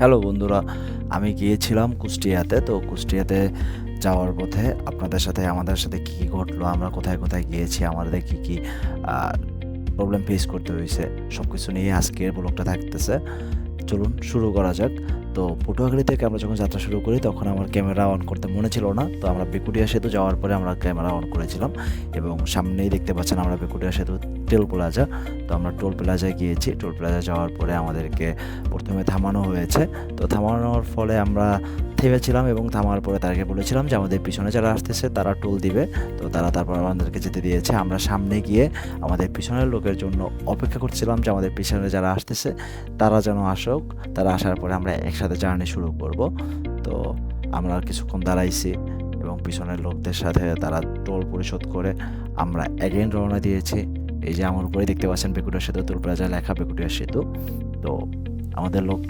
Hello বন্ধুরা, আমি গিয়েছিলাম কুষ্টিয়াতে। তো কুষ্টিয়াতে যাওয়ার পথে আপনাদের সাথে আমাদের সাথে কী কী ঘটলো, আমরা কোথায় কোথায় গিয়েছি, আমাদের কী কী প্রবলেম ফেস করতে হয়েছে, সব কিছু নিয়ে আজকের ব্লগটা থাকতেছে। চলুন শুরু করা যাক। তো পটুয়াখালী থেকে আমরা যখন যাত্রা শুরু করি তখন আমার ক্যামেরা অন করতে মনে ছিল না। তো আমরা বেকুটিয়া সেতু যাওয়ার পরে আমরা ক্যামেরা অন করেছিলাম এবং সামনেই দেখতে পাচ্ছেন আমরা বেকুটিয়া সেতু টোল প্লাজা। তো আমরা টোল প্লাজায় গিয়েছি। টোল প্লাজা যাওয়ার পরে আমাদেরকে প্রথমে থামানো হয়েছে। তো থামানোর ফলে আমরা থেমেছিলাম এবং থামার পরে তাদেরকে বলেছিলাম যে আমাদের পিছনে যারা আসতেছে তারা টোল দিবে। তো তারপর আমাদেরকে যেতে দিয়েছে। আমরা সামনে গিয়ে আমাদের পিছনের লোকের জন্য অপেক্ষা করছিলাম যে আমাদের পিছনে যারা আসতেছে তারা যেন আসুক। তারা আসার পরে আমরা একসাথে জার্নি শুরু করব। তো আমরা কিছুক্ষণ দাঁড়াইছি এবং পিছনের লোকদের সাথে তারা টোল পরিশোধ করে আমরা অ্যাগেন রওনা দিয়েছি। এই যে আমার উপরে দেখতে পাচ্ছেন বেকুটিয়া সেতু, টোল প্লাজায় লেখা বেকুটিয়া সেতু। তো আমাদের লোক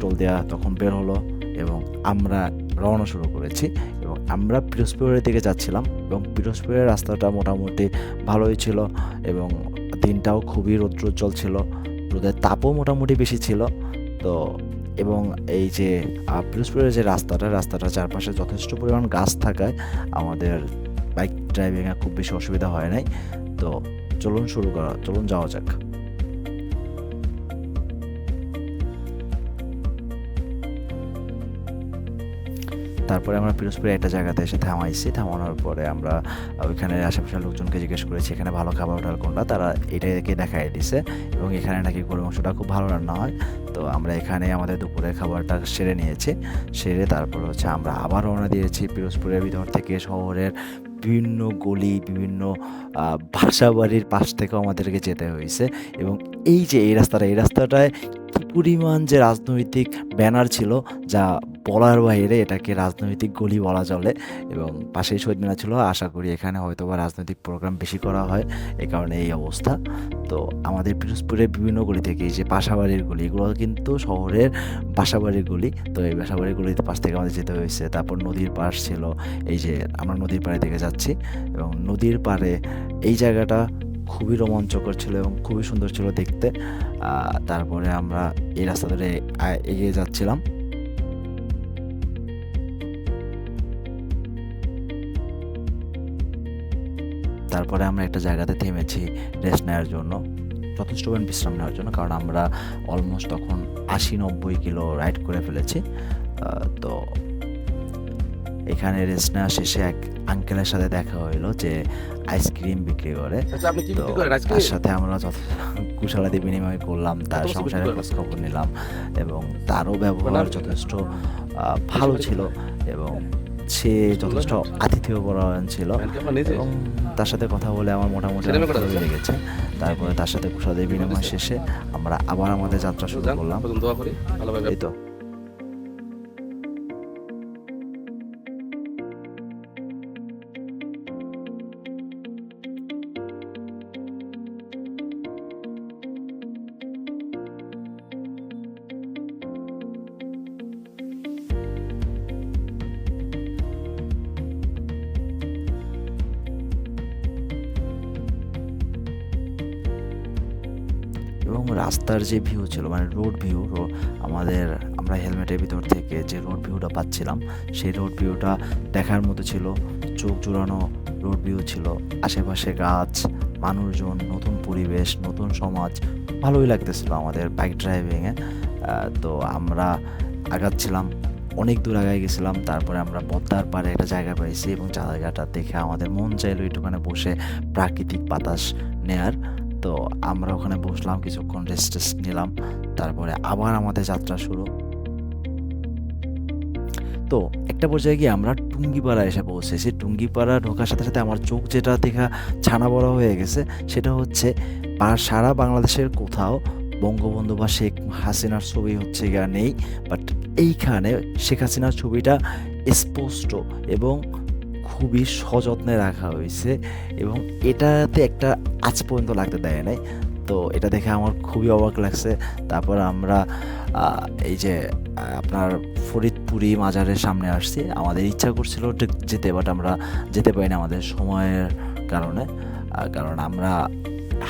টোল দেওয়া তখন বের হলো এবং আমরা রওনা শুরু করেছি এবং আমরা পিরোজপুরের দিকে যাচ্ছিলাম এবং পিরোজপুরের রাস্তাটা মোটামুটি ভালোই ছিল এবং দিনটাও খুবই রৌদ্রোজ্জ্বল ছিল। রোদের তাপও মোটামুটি বেশি ছিল। তো এবং এই যে পিরোজপুরের যে রাস্তাটা চারপাশে যথেষ্ট পরিমাণ গাছ থাকায় আমাদের বাইক ড্রাইভিংয়ে খুব বেশি অসুবিধা হয় নাই। তো চলুন যাওয়া যাক। তারপরে আমরা পিরোজপুরে একটা জায়গাতে এসে থামাইছি। থামানোর পরে আমরা ওইখানে আশেপাশের লোকজনকে জিজ্ঞেস করেছি এখানে ভালো খাবার হোটেল কোনটা। তারা এটাকে দেখাই দিছে এবং এখানে নাকি গরুর মাংসটা খুব ভালো রান্না হয়। তো আমরা এখানে আমাদের দুপুরের খাবারটা সেরে নিয়েছি। সেরে তারপর আমরা আবার রওনা দিয়েছি পিরোজপুরের ভিতর থেকে শহরের বিভিন্ন গলি, বিভিন্ন বাসাবাড়ির পাশ থেকেও আমাদেরকে যেতে হয়েছে এবং এই রাস্তাটায় কি পরিমাণ যে রাজনৈতিক ব্যানার ছিল যা বলার বাইরে, এটাকে রাজনৈতিক গলি বলা চলে এবং পাশেই শহীদ মিনার ছিল। আশা করি এখানে হয়তোবা রাজনৈতিক প্রোগ্রাম বেশি করা হয়, এই কারণে এই অবস্থা। তো আমাদের পিরোজপুরের বিভিন্ন গলি থেকে এই যে বাসাবাড়ির গলি, এগুলো কিন্তু শহরের বাসাবাড়ির গলি। তো এই বাসাবাড়ির গলির পাশ থেকে আমাদের যেতে হয়েছে। তারপর নদীর পাশ ছিল, এই যে আমরা নদীর পাড়ে দিকে যাচ্ছি এবং নদীর পাড়ে এই জায়গাটা খুবই রোমাঞ্চকর ছিল এবং খুবই সুন্দর ছিল দেখতে। তারপরে আমরা এই রাস্তা ধরে এগিয়ে যাচ্ছিলাম। তারপরে আমরা একটা জায়গাতে থেমেছি রেস্ট নেওয়ার জন্য, যথেষ্ট বিশ্রাম নেওয়ার জন্য, কারণ আমরা অলমোস্ট তখন 80-90 কিলো রাইড করে ফেলেছি। তো এখানে রেস্ট নেওয়া শেষে এক আঙ্কেলের সাথে দেখা হইলো যে আইসক্রিম বিক্রি করে। তো তার সাথে আমরা কুশলাদি বিনিময় করলাম, তার সংসারের খোঁজ খবর নিলাম এবং তারও ব্যবহার যথেষ্ট ভালো ছিল এবং সে যথেষ্ট আতিথেয় পরায়ণ ছিল এবং তার সাথে কথা বলে আমার মোটামুটি ভালোই লেগেছে। তারপরে তার সাথে কুশলাদি বিনিময় শেষে আমরা আবার আমাদের যাত্রা শুরু করলাম। এই তো এবং রাস্তার যে ভিউ ছিল, মানে রোড ভিউ, আমরা হেলমেটের ভিতর থেকে যে রোড ভিউটা পাচ্ছিলাম সেই রোড ভিউটা দেখার মতো ছিল। চোখ জুড়ানো রোড ভিউ ছিল, আশেপাশে গাছ, মানুষজন, নতুন পরিবেশ, নতুন সমাজ, ভালোই লাগতেছিল আমাদের বাইক ড্রাইভিংয়ে। তো আমরা আগাচ্ছিলাম, অনেক দূর আগায় গেছিলাম। তারপরে আমরা পদ্মার পাড়ে একটা জায়গা পাইছি এবং জায়গাটা দেখে আমাদের মন চাইলো একটুখানে বসে প্রাকৃতিক বাতাস নেয়ার। তো আমরা ওখানে বসলাম, কিছুক্ষণ রেস্ট নিলাম। তারপরে আবার আমাদের যাত্রা শুরু। তো একটা পর্যায়ে গিয়ে আমরা টুঙ্গিপাড়া এসে পৌঁছেছি। টুঙ্গিপাড়া ঢোকার সাথে সাথে আমার চোখ যেটা দেখা ছানা বড়া হয়ে গেছে সেটা হচ্ছে সারা বাংলাদেশের কোথাও বঙ্গবন্ধু বা শেখ হাসিনার ছবি হচ্ছে গিয়া নেই, বাট এইখানে শেখ হাসিনার ছবিটা স্পষ্ট এবং খুবই সযত্নে রাখা হয়েছে এবং এটাতে একটা আজ পর্যন্ত লাগতে দেয় নাই। তো এটা দেখে আমার খুবই অবাক লাগছে। তারপর আমরা এই যে আপনার ফরিদপুরি মাজারের সামনে আসছি। আমাদের ইচ্ছা করছিল যেতে, বাট আমরা যেতে পারি না আমাদের সময়ের কারণে। কারণ আমরা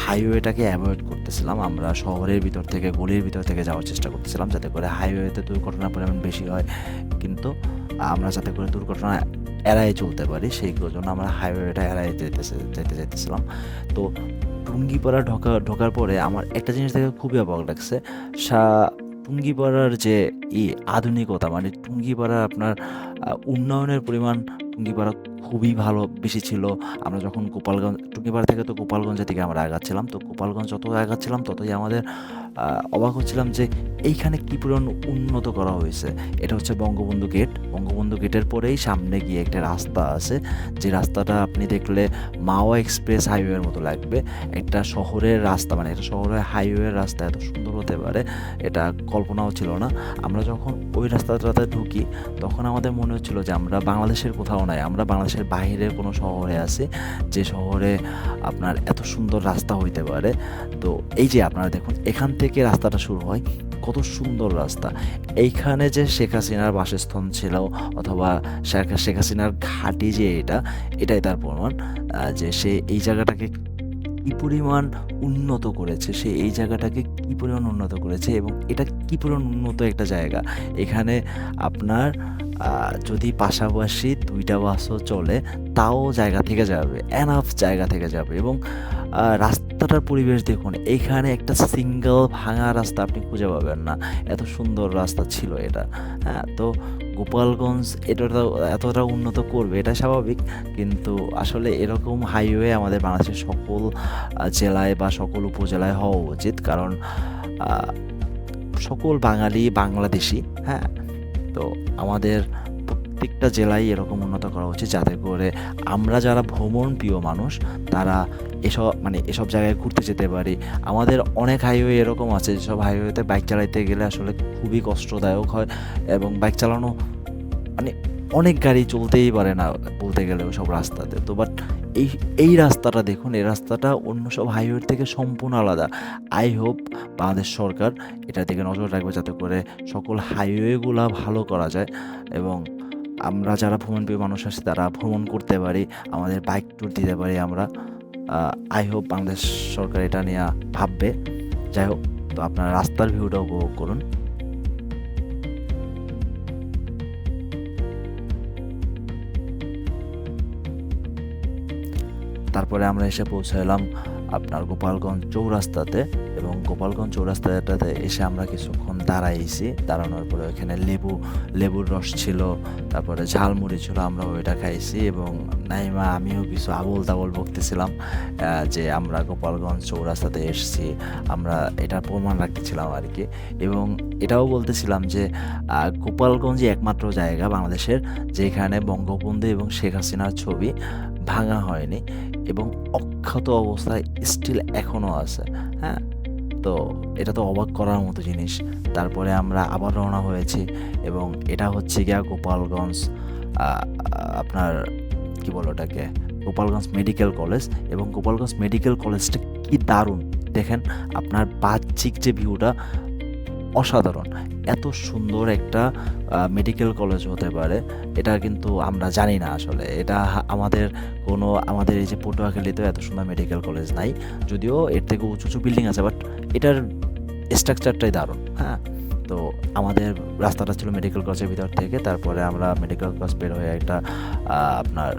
হাইওয়েটাকে অ্যাভয়েড করতেছিলাম। আমরা শহরের ভিতর থেকে, গলির ভিতর থেকে যাওয়ার চেষ্টা করতেছিলাম, যাতে করে হাইওয়েতে দুর্ঘটনার পরিমাণ বেশি হয়। কিন্তু আমরা যাতে করে দুর্ঘটনা এড়ায়ে চলতে পারি, সেই জন্য আমরা হাইওয়েটা এড়ায়ে যাইতেছিলাম। তো টুঙ্গিপাড়া ঢোকার পরে আমার একটা জিনিস দেখে খুবই অবাক লাগছে। সা টুঙ্গিপাড়ার যে আধুনিকতা, মানে টুঙ্গিপাড়ার আপনার উন্নয়নের পরিমাণ টুঙ্গিপাড়া খুবই বেশি ছিল। আমরা যখন টুঙ্গিপাড়া থেকে তো গোপালগঞ্জের দিকে আমরা আগাচ্ছিলাম। তো গোপালগঞ্জ যত আগাচ্ছিলাম ততই আমাদের অবাক হচ্ছিলাম যে এইখানে কী পরিমাণ উন্নত করা হয়েছে। এটা হচ্ছে বঙ্গবন্ধু গেট। বঙ্গবন্ধু গেটের পরেই সামনে গিয়ে একটা রাস্তা আছে, যে রাস্তাটা আপনি দেখলে মাওয়া এক্সপ্রেস হাইওয়ের মতো লাগবে। একটা শহরের রাস্তা, মানে এটা শহরের হাইওয়ের রাস্তা এত সুন্দর হতে পারে এটা কল্পনাও ছিল না। আমরা যখন ওই রাস্তাটাতে ঢুকি তখন আমাদের মনে হচ্ছিল যে আমরা বাংলাদেশের কোথাও নাই, আমরা বাংলাদেশের বাইরের কোনো শহরে আছি, যে শহরে আপনার এত সুন্দর রাস্তা হইতে পারে। তো এই যে আপনারা দেখুন, এখান থেকে রাস্তাটা শুরু হয়, কত সুন্দর রাস্তা। এইখানে যে শেখ হাসিনার বাসস্থান ছিল, অথবা শেখ হাসিনার ঘাঁটি যে এটাই তার প্রমাণ যে সে এই জায়গাটাকে কী পরিমাণ উন্নত করেছে, সে এই জায়গাটাকে কী পরিমাণ উন্নত করেছে, এবং এটা কী পরিমাণ উন্নত একটা জায়গা। এখানে আপনার যদি পাশাপাশি 2টা বাসও চলে তাও জায়গা থেকে যাবে, এনাফ জায়গা থেকে যাবে। এবং রাস্তাটার পরিবেশ দেখুন, এইখানে একটা সিঙ্গেল ভাঙা রাস্তা আপনি খুঁজে পাবেন না, এত সুন্দর রাস্তা ছিল এটা। হ্যাঁ, তো গোপালগঞ্জ এতটা উন্নত করবে এটা স্বাভাবিক, কিন্তু আসলে এরকম হাইওয়ে আমাদের বাংলাদেশের সকল জেলায় বা সকল উপজেলায় হওয়া উচিত, কারণ সকল বাঙালি বাংলাদেশি। হ্যাঁ, তো আমাদের প্রত্যেকটা জেলায় এরকম উন্নত করা উচিত, যাতে করে আমরা যারা ভ্রমণ প্রিয় মানুষ তারা এসব জায়গায় ঘুরতে যেতে পারি। আমাদের অনেক হাইওয়ে এরকম আছে যেসব হাইওয়েতে বাইক চালাইতে গেলে আসলে খুবই কষ্টদায়ক হয়, এবং বাইক চালানো মানে অনেক গাড়ি চলতেই পারে না বলতে গেলে ওসব রাস্তাতে। তো বাট এই রাস্তাটা দেখুন, এই রাস্তাটা অন্য সব হাইওয়ের থেকে সম্পূর্ণ আলাদা। আই হোপ বাংলাদেশ সরকার এটার দিকে নজর রাখবে, যাতে করে সকল হাইওয়েগুলা ভালো করা যায়, এবং আমরা যারা ভ্রমণপ্রিয় মানুষ আছি তারা ভ্রমণ করতে পারি, আমাদের বাইক ট্যুর দিতে পারি আমরা। আই হোপ বাংলাদেশ সরকার এটা নিয়ে ভাববে। যাই হোক, তো আপনারা রাস্তার ভিউটা উপভোগ করুন। তারপরে আমরা এসে পৌঁছালাম আপনার গোপালগঞ্জ চৌরাস্তাতে, এবং গোপালগঞ্জ চৌরাস্তাটাতে এসে আমরা কিছুক্ষণ দাঁড়াইছি। দাঁড়ানোর পরে ওইখানে লেবুর রস ছিল, তারপরে ঝালমুড়ি ছিল, আমরা ওইটা খাইছি। এবং নাইমা আমিও কিছু আবোল তাবোল বকতেছিলাম যে আমরা গোপালগঞ্জ চৌরাস্তাতে এসেছি, আমরা এটার প্রমাণ রাখতেছিলাম আর কি। এবং এটাও বলতেছিলাম যে গোপালগঞ্জই একমাত্র জায়গা বাংলাদেশের যেখানে বঙ্গবন্ধু এবং শেখ হাসিনার ছবি ভাঙা হয়নি এবং অক্ষত অবস্থায় স্টিল এখনও আছে। হ্যাঁ, তো এটা তো অবাক করার মতো জিনিস। তারপরে আমরা আবার রওনা হয়েছি, এবং এটা হচ্ছে গিয়া গোপালগঞ্জ আপনার কি বলো ওটাকে, গোপালগঞ্জ মেডিকেল কলেজ। এবং গোপালগঞ্জ মেডিকেল কলেজটা কি দারুণ দেখেন, আপনার বাহ্যিক যে ভিউটা অসাধারণ। এত সুন্দর একটা মেডিকেল কলেজ হতে পারে এটা কিন্তু আমরা জানি না আসলে। এটা আমাদের এই যে পটুয়াখালীতেও এত সুন্দর মেডিকেল কলেজ নাই, যদিও এর থেকে উঁচু উঁচু বিল্ডিং আছে, বাট এটার স্ট্রাকচারটাই দারুণ। হ্যাঁ, তো আমাদের রাস্তাটা ছিল মেডিকেল কলেজের ভিতর থেকে। তারপরে আমরা মেডিকেল কলেজ বের হয়ে একটা আপনার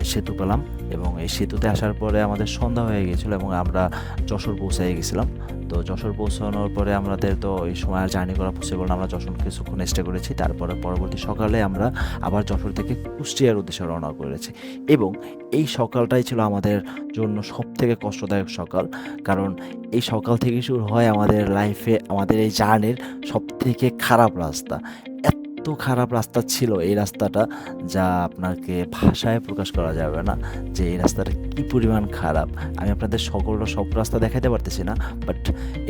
সেতু পেলাম, এবং এই সেতুতে আসার পরে আমাদের সন্ধ্যা হয়ে গিয়েছিলো এবং আমরা যশোর পৌঁছে গেছিলাম। তো যশোর পৌঁছানোর পরে আমাদের তো এই সময় আর জার্নি করা পসিবল না, আমরা যশোর কিছুক্ষণ স্টে করেছি। তারপরে পরবর্তী সকালে আমরা আবার যশোর থেকে কুষ্টিয়ার উদ্দেশ্যে রওনা করেছি, এবং এই সকালটাই ছিল আমাদের জন্য সবথেকে কষ্টদায়ক সকাল, কারণ এই সকাল থেকে শুরু হয় আমাদের লাইফে, আমাদের এই জার্নির সবথেকে খারাপ রাস্তা। এত খারাপ রাস্তা ছিল এই রাস্তাটা, যা আপনাকে ভাষায় প্রকাশ করা যাবে না যে এই রাস্তাটা কী পরিমাণ খারাপ। আমি আপনাদের সব রাস্তা দেখাতে পারতেছি না, বাট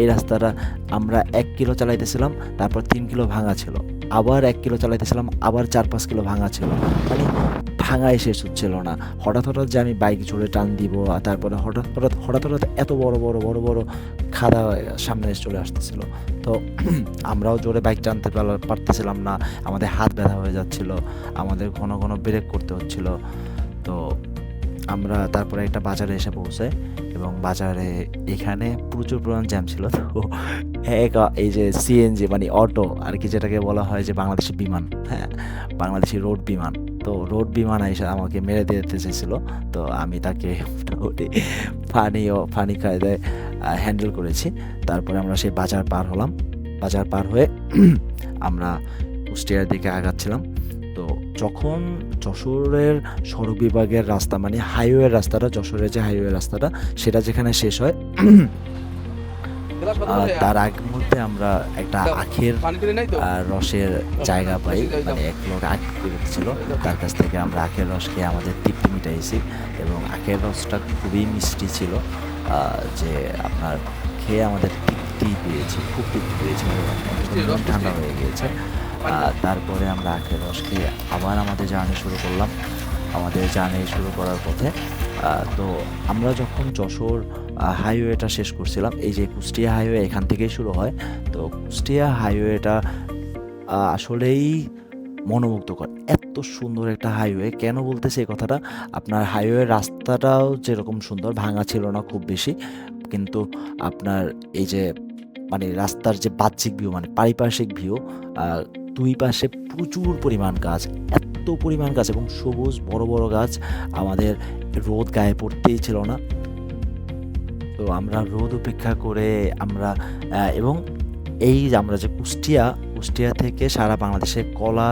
এই রাস্তাটা আমরা 1 কিলো চালাইতেছিলাম, তারপর 3 কিলো ভাঙা ছিল, আবার 1 কিলো চালাইতেছিলাম, আবার 4-5 কিলো ভাঙা ছিল, মানে ভাঙায় শেষ হচ্ছিল না। হঠাৎ যে আমি বাইক জোরে টান দিব, আর তারপরে হঠাৎ এত বড় বড় খাদা সামনে চলে আসতেছিল। তো আমরাও জোরে বাইক টানতে পারতেছিলাম না, আমাদের হাত ব্যথা হয়ে যাচ্ছিল, আমাদের ঘন ব্রেক করতে হচ্ছিল। তো আমরা তারপরে একটা বাজারে এসে পৌঁছাই এবং বাজারে এখানে প্রচুর পরিমাণ জ্যাম ছিল। তো এই যে সিএনজি মানে অটো আর কি, যেটাকে বলা হয় যে বাংলাদেশি বিমান, হ্যাঁ? বাংলাদেশি রোড বিমান। তো রোড বিমান আইসা আমাকে মেরে দিতে চাইছিল। তো আমি তাকে মোটামুটি ফানি কায়দায় হ্যান্ডেল করেছি। তারপরে আমরা সেই বাজার পার হলাম। বাজার পার হয়ে আমরা কুষ্টিয়ার দিকে আগাচ্ছিলাম। তো যখন যশোরের সড়ক বিভাগের রাস্তা মানে হাইওয়ে রাস্তাটা, যশোরের যে হাইওয়ে রাস্তাটা সেটা যেখানে শেষ হয়, তার আগ মুহূর্তে আমরা একটা আখের রসের জায়গা পাই। মানে এক লোক আখ ছিল, তার কাছ থেকে আমরা আখের রস খেয়ে আমাদের তৃপ্তি মিটাইছি এবং আখের রসটা খুবই মিষ্টি ছিল, যে আপনার খেয়ে আমাদের তৃপ্তি পেয়েছি, খুব তৃপ্তি পেয়েছি, ঠান্ডা হয়ে গিয়েছে। তারপরে আমরা আখের রস খেয়ে আবার আমাদের জার্নি শুরু করলাম। আমাদের জার্নি শুরু করার পথে তো আমরা যখন যশোর হাইওয়েটা শেষ করছিলাম, এই যে কুষ্টিয়া হাইওয়ে এখান থেকেই শুরু হয়। তো কুষ্টিয়া হাইওয়েটা আসলেই মনোমুগ্ধকর, এত সুন্দর একটা হাইওয়ে। কেন বলতেছি এই কথাটা, আপনার হাইওয়ে রাস্তাটাও যেরকম সুন্দর, ভাঙা ছিল না খুব বেশি, কিন্তু আপনার এই যে মানে রাস্তার যে বাহ্যিক ভিউ মানে পারিপার্শ্বিক ভিউ, দুই পাশে প্রচুর পরিমাণ গাছ, এত পরিমাণ গাছ এবং সবুজ বড় বড় গাছ, আমাদের রোদ গায়ে পড়তেই ছিল না। তো আমরা রোদ উপেক্ষা করে আমরা এবং এই যে আমরা যে কুষ্টিয়া থেকে সারা বাংলাদেশে কলা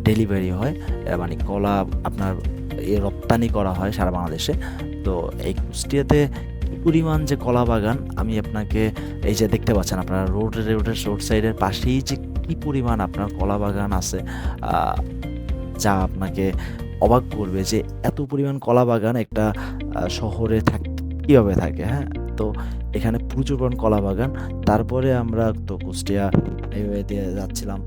ডেলিভারি হয়, মানে কলা আপনার রপ্তানি করা হয় সারা বাংলাদেশে। তো এই কুষ্টিয়াতে পরিমাণ যে কলা বাগান, আমি আপনাকে এই যে দেখতে পাচ্ছেন আপনারা রোড সাইডের পাশেই যে কি পরিমাণ আপনার কলা বাগান আছে, যা আপনাকে অবাক করবে যে এত পরিমাণ কলা বাগান একটা শহরে কীভাবে থাকে। হ্যাঁ, তো এখানে প্রচুর পরিমাণ কলা বাগান। তারপরে আমরা তো কুষ্টিয়া হাইওয়ে দিয়ে যাচ্ছিলাম,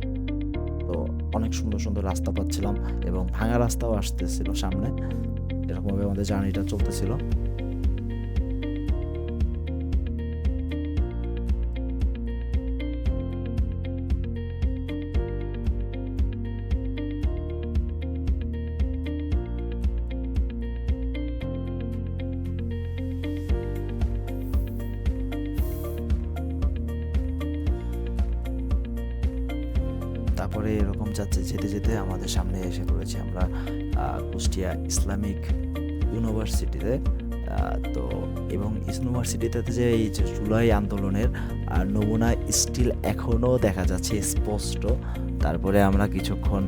তো অনেক সুন্দর সুন্দর রাস্তা পাচ্ছিলাম এবং ভাঙা রাস্তাও আসতেছিল সামনে, এরকমভাবে আমাদের জার্নিটা চলতেছিল। তারপরে এরকম যেতে যেতে আমাদের সামনে এসে পড়েছি আমরা কুষ্টিয়া ইসলামিক ইউনিভার্সিটিতে। তো এবং ইউনিভার্সিটিতে যে এই যে জুলাই আন্দোলনের নমুনা স্টিল এখনও দেখা যাচ্ছে স্পষ্ট। তারপরে আমরা কিছুক্ষণ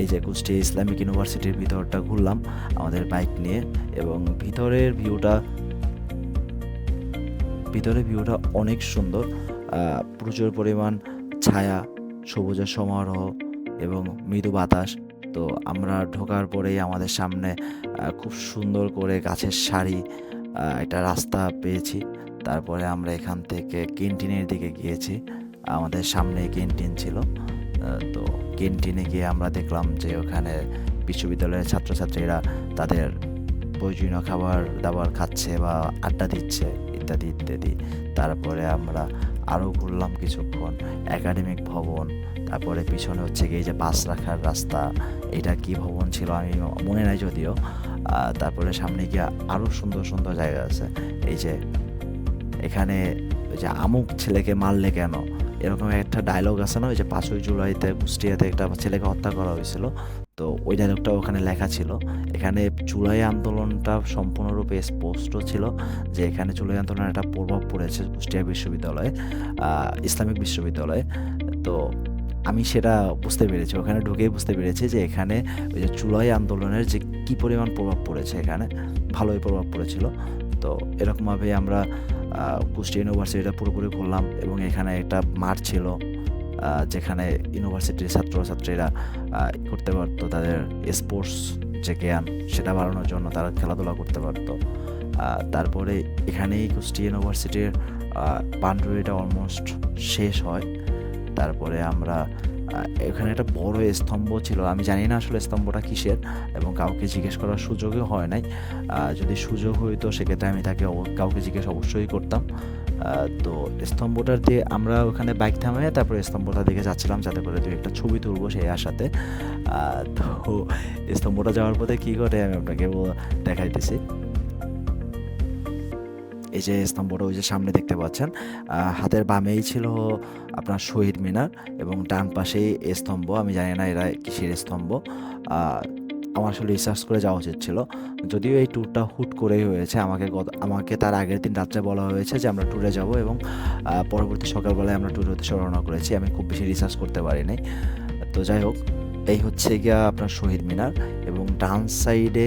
এই যে কুষ্টিয়া ইসলামিক ইউনিভার্সিটির ভিতরটা ঘুরলাম আমাদের বাইক নিয়ে, এবং ভিতরের ভিউটা অনেক সুন্দর, প্রচুর পরিমাণ ছায়া, সবুজের সমারোহ এবং মৃদু বাতাস। তো আমরা ঢোকার পরেই আমাদের সামনে খুব সুন্দর করে গাছের সারি একটা রাস্তা পেয়েছি। তারপরে আমরা এখান থেকে ক্যান্টিনের দিকে গিয়েছি, আমাদের সামনে ক্যান্টিন ছিল। তো ক্যান্টিনে গিয়ে আমরা দেখলাম যে ওখানে বিশ্ববিদ্যালয়ের ছাত্রছাত্রীরা তাদের প্রয়োজনীয় খাবার দাবার খাচ্ছে বা আড্ডা দিচ্ছে ইত্যাদি ইত্যাদি। তারপরে আমরা আরও ঘুরলাম কিছুক্ষণ একাডেমিক ভবন, তারপরে পিছনে হচ্ছে গিয়ে যে বাস রাখার রাস্তা, এটা কি ভবন ছিল আমি মনে নাই যদিও। তারপরে সামনে গিয়ে আরও সুন্দর সুন্দর জায়গা আছে, এই যে এখানে ওই যে আমুক ছেলেকে মারলে কেন, এরকম একটা ডায়লগ আছে না, ওই যে 5ই জুলাইতে কুষ্টিয়াতে একটা ছেলেকে হত্যা করা হয়েছিল, তো ওই ডায়লগটা ওখানে লেখা ছিল। এখানে জুলাই আন্দোলনটা সম্পূর্ণরূপে স্পষ্ট ছিল যে এখানে জুলাই আন্দোলনের একটা প্রভাব পড়েছে কুষ্টিয়া বিশ্ববিদ্যালয়ে, ইসলামিক বিশ্ববিদ্যালয়ে। তো আমি সেটা বুঝতে পেরেছি, ওখানে ঢুকেই বুঝতে পেরেছি যে এখানে ওই যে জুলাই আন্দোলনের যে কী পরিমাণ প্রভাব পড়েছে, এখানে ভালোই প্রভাব পড়েছিল। তো এরকমভাবে আমরা কুষ্টিয়া ইউনিভার্সিটিটা পুরোপুরি ঘুরলাম এবং এখানে একটা মাঠ ছিল যেখানে ইউনিভার্সিটির ছাত্রছাত্রীরা করতে পারতো তাদের স্পোর্টস যে জ্ঞান সেটা বাড়ানোর জন্য তারা খেলাধুলা করতে পারতো। তারপরে এখানেই কুষ্টিয়া ইউনিভার্সিটির বাউন্ডারিটা অলমোস্ট শেষ হয়। তারপরে আমরা এখানে একটা বড় স্তম্ভ ছিল, আমি জানি না আসলে স্তম্ভটা কিসের এবং কাউকে জিজ্ঞেস করার সুযোগও হয় নাই। যদি সুযোগ হইতো সেক্ষেত্রে আমি কাউকে জিজ্ঞেস অবশ্যই করতাম। তো স্তম্ভটার দিয়ে আমরা ওখানে বাইক থামিয়ে তারপরে স্তম্ভটার দিকে যাচ্ছিলাম যাতে করে ২-১টা ছবি তুলবো সেই আশাতে। তো স্তম্ভটা যাওয়ার পথে কী ঘটে আমি আপনাকে দেখাইতেছি। এই যে স্তম্ভটা ওই যে সামনে দেখতে পাচ্ছেন, হাতের বামেই ছিল আপনার শহীদ মিনার এবং ডান পাশেই স্তম্ভ। আমি জানি না এরা কিসের স্তম্ভ। আমার আসলে রিসার্চ করে যাওয়া উচিত ছিল। যদিও এই ট্যুরটা হুট করেই হয়েছে। আমাকে তার আগের দিন রাত্রে বলা হয়েছে যে আমরা ট্যুরে যাব এবং পরবর্তী সকালবেলায় আমরা ট্যুরের উদ্দেশ্যে রওনা করেছি। আমি খুব বেশি রিসার্চ করতে পারিনি। তো যাই হোক, এই হচ্ছে গিয়া আপনার শহীদ মিনার এবং ডান সাইডে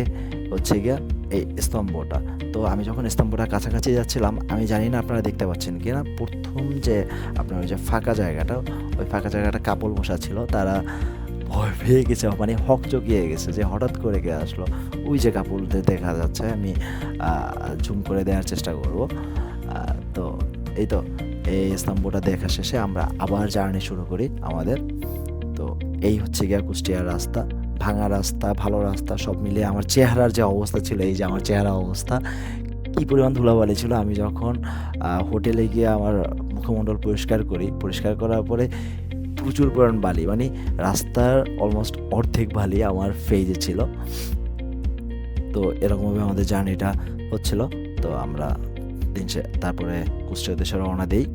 হচ্ছে গিয়া এই স্তম্ভটা। তো আমি যখন স্তম্ভটার কাছাকাছি যাচ্ছিলাম, আমি জানি না আপনারা দেখতে পাচ্ছেন কিনা, প্রথম যে আপনার ওই যে ফাঁকা জায়গাটা, ওই ফাঁকা জায়গাটা কাপল বসা ছিল। তারা ভয় পেয়ে গেছে, মানে হকচকিয়ে গেছে যে হঠাৎ করে কে আসলো। ওই যে কাপলদের দেখা যাচ্ছে, আমি জুম করে দেওয়ার চেষ্টা করব। তো এই তো এই স্তম্ভটা দেখা শেষে আমরা আবার জার্নি শুরু করি আমাদের। তো এই হচ্ছে গিয়া কুষ্টিয়ার রাস্তা, ভাঙা রাস্তা, ভালো রাস্তা সব মিলিয়ে আমার চেহারার যে অবস্থা ছিল, এই যে আমার চেহারা অবস্থা, কী পরিমাণ ধুলাবালি ছিল। আমি যখন হোটেলে গিয়ে আমার মুখমণ্ডল পরিষ্কার করি, পরিষ্কার করার পরে প্রচুর পরিমাণ বালি, মানে রাস্তার অলমোস্ট অর্ধেক বালি আমার ফেজে ছিল। তো এরকমভাবে আমাদের জার্নিটা হচ্ছিল। তো আমরা তারপরে কুষ্টিয়ার উদ্দেশ্যে রওনা দিই।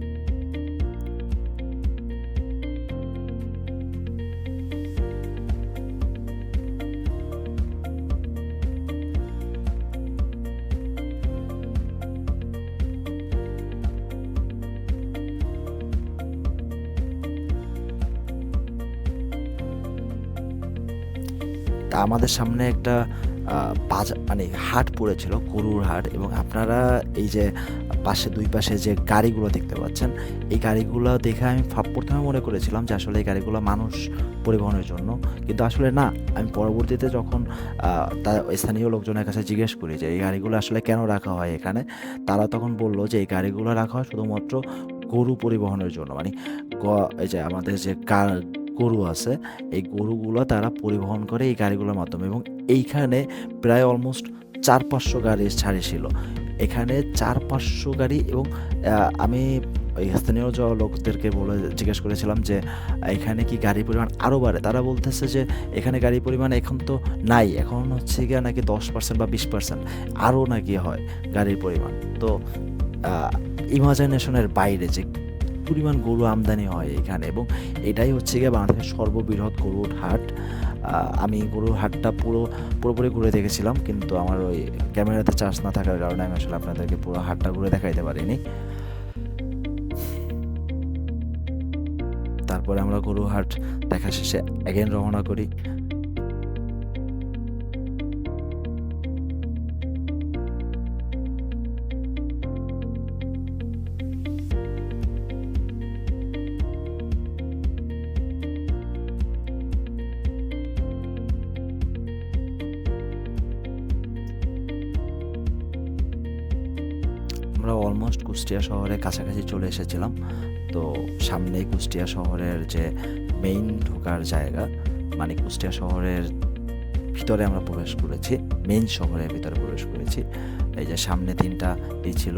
আমাদের সামনে একটা বাজার, মানে হাট পড়েছিল, গরুর হাট। এবং আপনারা এই যে দুই পাশে যে গাড়িগুলো দেখতে পাচ্ছেন, এই গাড়িগুলো দেখে আমি প্রথমে মনে করেছিলাম যে আসলে এই গাড়িগুলো মানুষ পরিবহনের জন্য, কিন্তু আসলে না। আমি পরবর্তীতে যখন স্থানীয় লোকজনের কাছে জিজ্ঞেস করি যে এই গাড়িগুলো আসলে কেন রাখা হয় এখানে, তারা তখন বলল যে এই গাড়িগুলো রাখা হয় শুধুমাত্র গরু পরিবহনের জন্য। মানে এই যে আমাদের যে গরু আছে, এই গরুগুলো তারা পরিবহন করে এই গাড়িগুলোর মাধ্যমে। এবং এইখানে প্রায় অলমোস্ট 400-500 গাড়ির সারি ছিল এখানে, 400-500 গাড়ি। এবং আমি ওই স্থানীয় লোকদেরকে জিজ্ঞেস করেছিলাম যে এখানে কি গাড়ির পরিমাণ আরও বাড়ে। তারা বলতেছে যে এখানে গাড়ির পরিমাণ এখন তো নাই, এখন হচ্ছে গিয়ে নাকি 10% বা 20% আরও নাকি হয় গাড়ির পরিমাণ। তো ইমাজিনেশনের বাইরে যে পরিমাণ গরু আমদানি হয় এখানে। এবং এটাই হচ্ছে গিয়ে বাংলাদেশের সর্ববৃহৎ গরুর হাট। আমি গরুর হাটটা পুরোপুরি ঘুরে দেখেছিলাম, কিন্তু আমার ওই ক্যামেরাতে চার্জ না থাকার কারণে আমি আসলে আপনাদেরকে পুরো হাটটা ঘুরে দেখাইতে পারিনি। তারপরে আমরা গরুর হাট দেখা শেষে অ্যাগেন রওনা করি। আমরা অলমোস্ট কুষ্টিয়া শহরের কাছাকাছি চলে এসেছিলাম। তো সামনেই কুষ্টিয়া শহরের যে মেইন ঢোকার জায়গা, মানে কুষ্টিয়া শহরের ভিতরে আমরা প্রবেশ করেছি, মেইন শহরের ভিতরে প্রবেশ করেছি। এই যে সামনে 3টা ছিল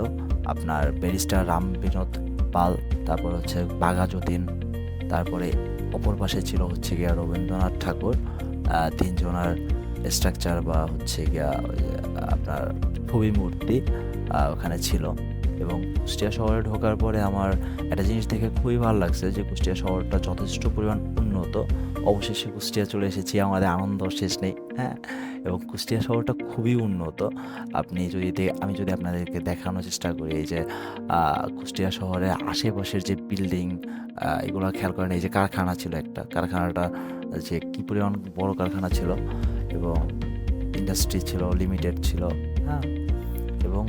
আপনার ব্যারিস্টার রাম বিনোদ পাল, তারপর হচ্ছে বাঘা যতীন, তারপরে অপর পাশে ছিল হচ্ছে গিয়া রবীন্দ্রনাথ ঠাকুর। 3জনার স্ট্রাকচার বা হচ্ছে গিয়া আপনার ছবি মূর্তি ওখানে ছিল। এবং কুষ্টিয়া শহরে ঢোকার পরে আমার একটা জিনিস দেখে খুবই ভালো লাগছে যে কুষ্টিয়া শহরটা যথেষ্ট পরিমাণ উন্নত। অবশেষে কুষ্টিয়া চলে এসেছি, আমাদের আনন্দ শেষ নেই। হ্যাঁ, এবং কুষ্টিয়া শহরটা খুবই উন্নত। আমি যদি আপনাদেরকে দেখানোর চেষ্টা করি, এই যে কুষ্টিয়া শহরের আশেপাশের যে বিল্ডিং, এগুলো খেয়াল করেন। এই যে কারখানা ছিল একটা, কারখানাটা যে কী পরিমাণ বড় কারখানা ছিল এবং ইন্ডাস্ট্রি ছিল, লিমিটেড ছিল। হ্যাঁ, এবং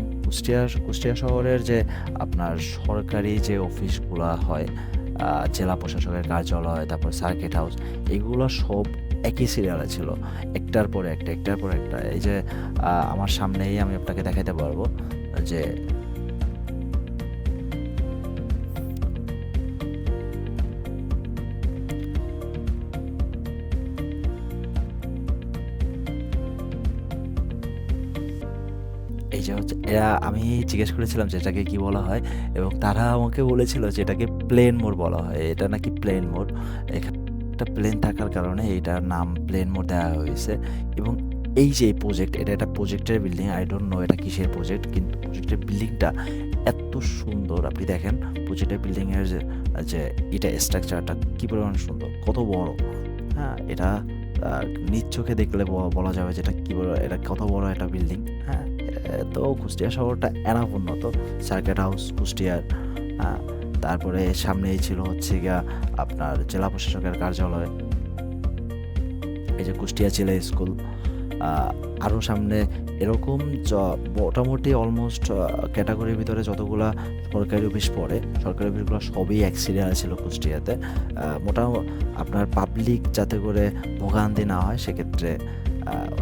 কুষ্টিয়া শহরের যে আপনার সরকারি যে অফিসগুলো হয়, জেলা প্রশাসকের কার্যালয়, তারপর সার্কিট হাউস, এগুলো সব একই সিরিয়ালে ছিল, একটার পর একটা। এই যে আমার সামনেই আমি আপনাকে দেখাতে পারবো যে এই যে হচ্ছে এরা, আমি জিজ্ঞেস করেছিলাম যে এটাকে কি বলা হয়, এবং তারা আমাকে বলেছিল যে এটাকে প্লেন মোড বলা হয়। এটা নাকি প্লেন মোড, এখানে একটা প্লেন থাকার কারণে এইটার নাম প্লেন মোড দেওয়া হয়েছে। এবং এই যে প্রজেক্ট, এটা একটা প্রজেক্টের বিল্ডিং, আই ডোন্ট নো এটা কিসের প্রজেক্ট, কিন্তু প্রজেক্টের বিল্ডিংটা এত সুন্দর। আপনি দেখেন প্রজেক্টের বিল্ডিংয়ের যে যে এটা স্ট্রাকচারটা কী পরিমাণ সুন্দর, কত বড়। হ্যাঁ, এটা নিজ চোখে দেখলে বলা যাবে যে এটা কী বড়, এটা কত বড় একটা বিল্ডিং। হ্যাঁ, তো কুষ্টিয়া শহরটা এনাফ উন্নত, সার্কিট হাউস কুষ্টিয়ার। হ্যাঁ, তারপরে সামনেই ছিল হচ্ছে গিয়া আপনার জেলা প্রশাসকের কার্যালয়, এই যে কুষ্টিয়া জেলা স্কুল। আরও সামনে এরকম মোটামুটি অলমোস্ট ক্যাটাগরির ভিতরে যতগুলা সরকারি অফিস পড়ে, সরকারি অফিসগুলো সবই এক সিরিয়ালে ছিল কুষ্টিয়াতে। আপনার পাবলিক যাতে করে ভোগান্তি না হয় সেক্ষেত্রে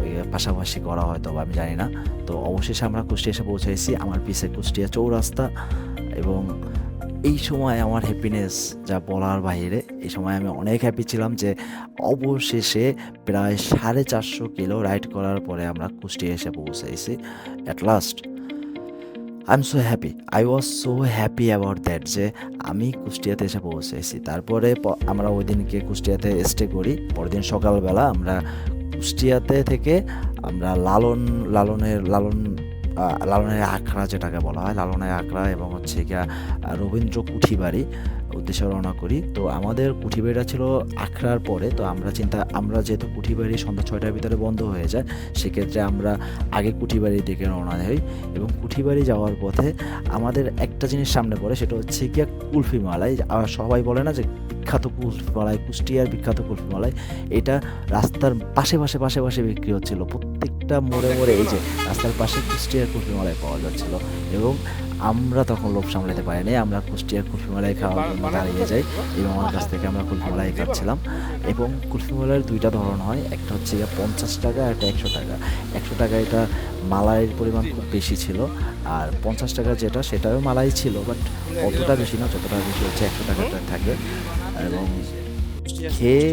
ওই পাশাপাশি করা হয়, তবে আমি জানি না। তো অবশেষে আমরা কুষ্টিয়া এসে পৌঁছাইছি, আমার পিছে কুষ্টিয়া চৌরাস্তা। এবং এই সময় আমার হ্যাপিনেস যা বলার বাইরে। এই সময় আমি অনেক হ্যাপি ছিলাম যে অবশেষে প্রায় 450 কিলো রাইড করার পরে আমরা কুষ্টিয়া এসে পৌঁছাইছি at last. I am so happy, I was so happy about that যে আমি কুষ্টিয়াতে এসে পৌঁছেছি। তারপরে আমরা ওই দিনকে কুষ্টিয়াতে স্টে করি। পরের দিন সকালবেলা আমরা কুষ্টিয়াতে থেকে আমরা লালনের আখড়া যেটাকে বলা হয়, লালনের আখড়া এবং হচ্ছে গিয়া রবীন্দ্র কুঠিবাড়ি উদ্দেশ্যে রওনা করি। তো আমাদের কুঠিবাড়িটা ছিল আখড়ার পরে, তো আমরা যেহেতু কুঠিবাড়ি সন্ধ্যা 6টার ভিতরে বন্ধ হয়ে যায়, সেক্ষেত্রে আমরা আগে কুঠিবাড়ির দিকে রওনা হই। এবং কুঠিবাড়ি যাওয়ার পথে আমাদের একটা জিনিস সামনে পড়ে, সেটা হচ্ছে গিয়া কুলফি মালাই। আর সবাই বলে না যে বিখ্যাত কুলফি মালাই, কুষ্টিয়ার বিখ্যাত কুলফি মালাই, এটা রাস্তার পাশে বিক্রি হচ্ছিল। প্রত্যেকটা মোড়ে এই যে রাস্তার পাশে কুষ্টিয়ার কুলফি মালাই পাওয়া যাচ্ছিল। এবং আমরা তখন লোভ সামলাতে পারিনি, আমরা কুষ্টিয়ার কুলফি মালাই খাওয়ার জন্য দাঁড়িয়ে যাই এবং আমার কাছ থেকে আমরা কুলফি মালাই খাচ্ছিলাম। এবং কুলফি মালাইয়ের দুইটা ধরন হয়, একটা হচ্ছে 50 টাকা, একটা 100 টাকা। 100 টাকা এটা মালাইয়ের পরিমাণ খুব বেশি ছিল, আর 50 টাকা যেটা সেটাও মালাই ছিল, বাট অতটা বেশি না, যতটা বেশি হচ্ছে 100 টাকাটা থাকে। এবং খেয়ে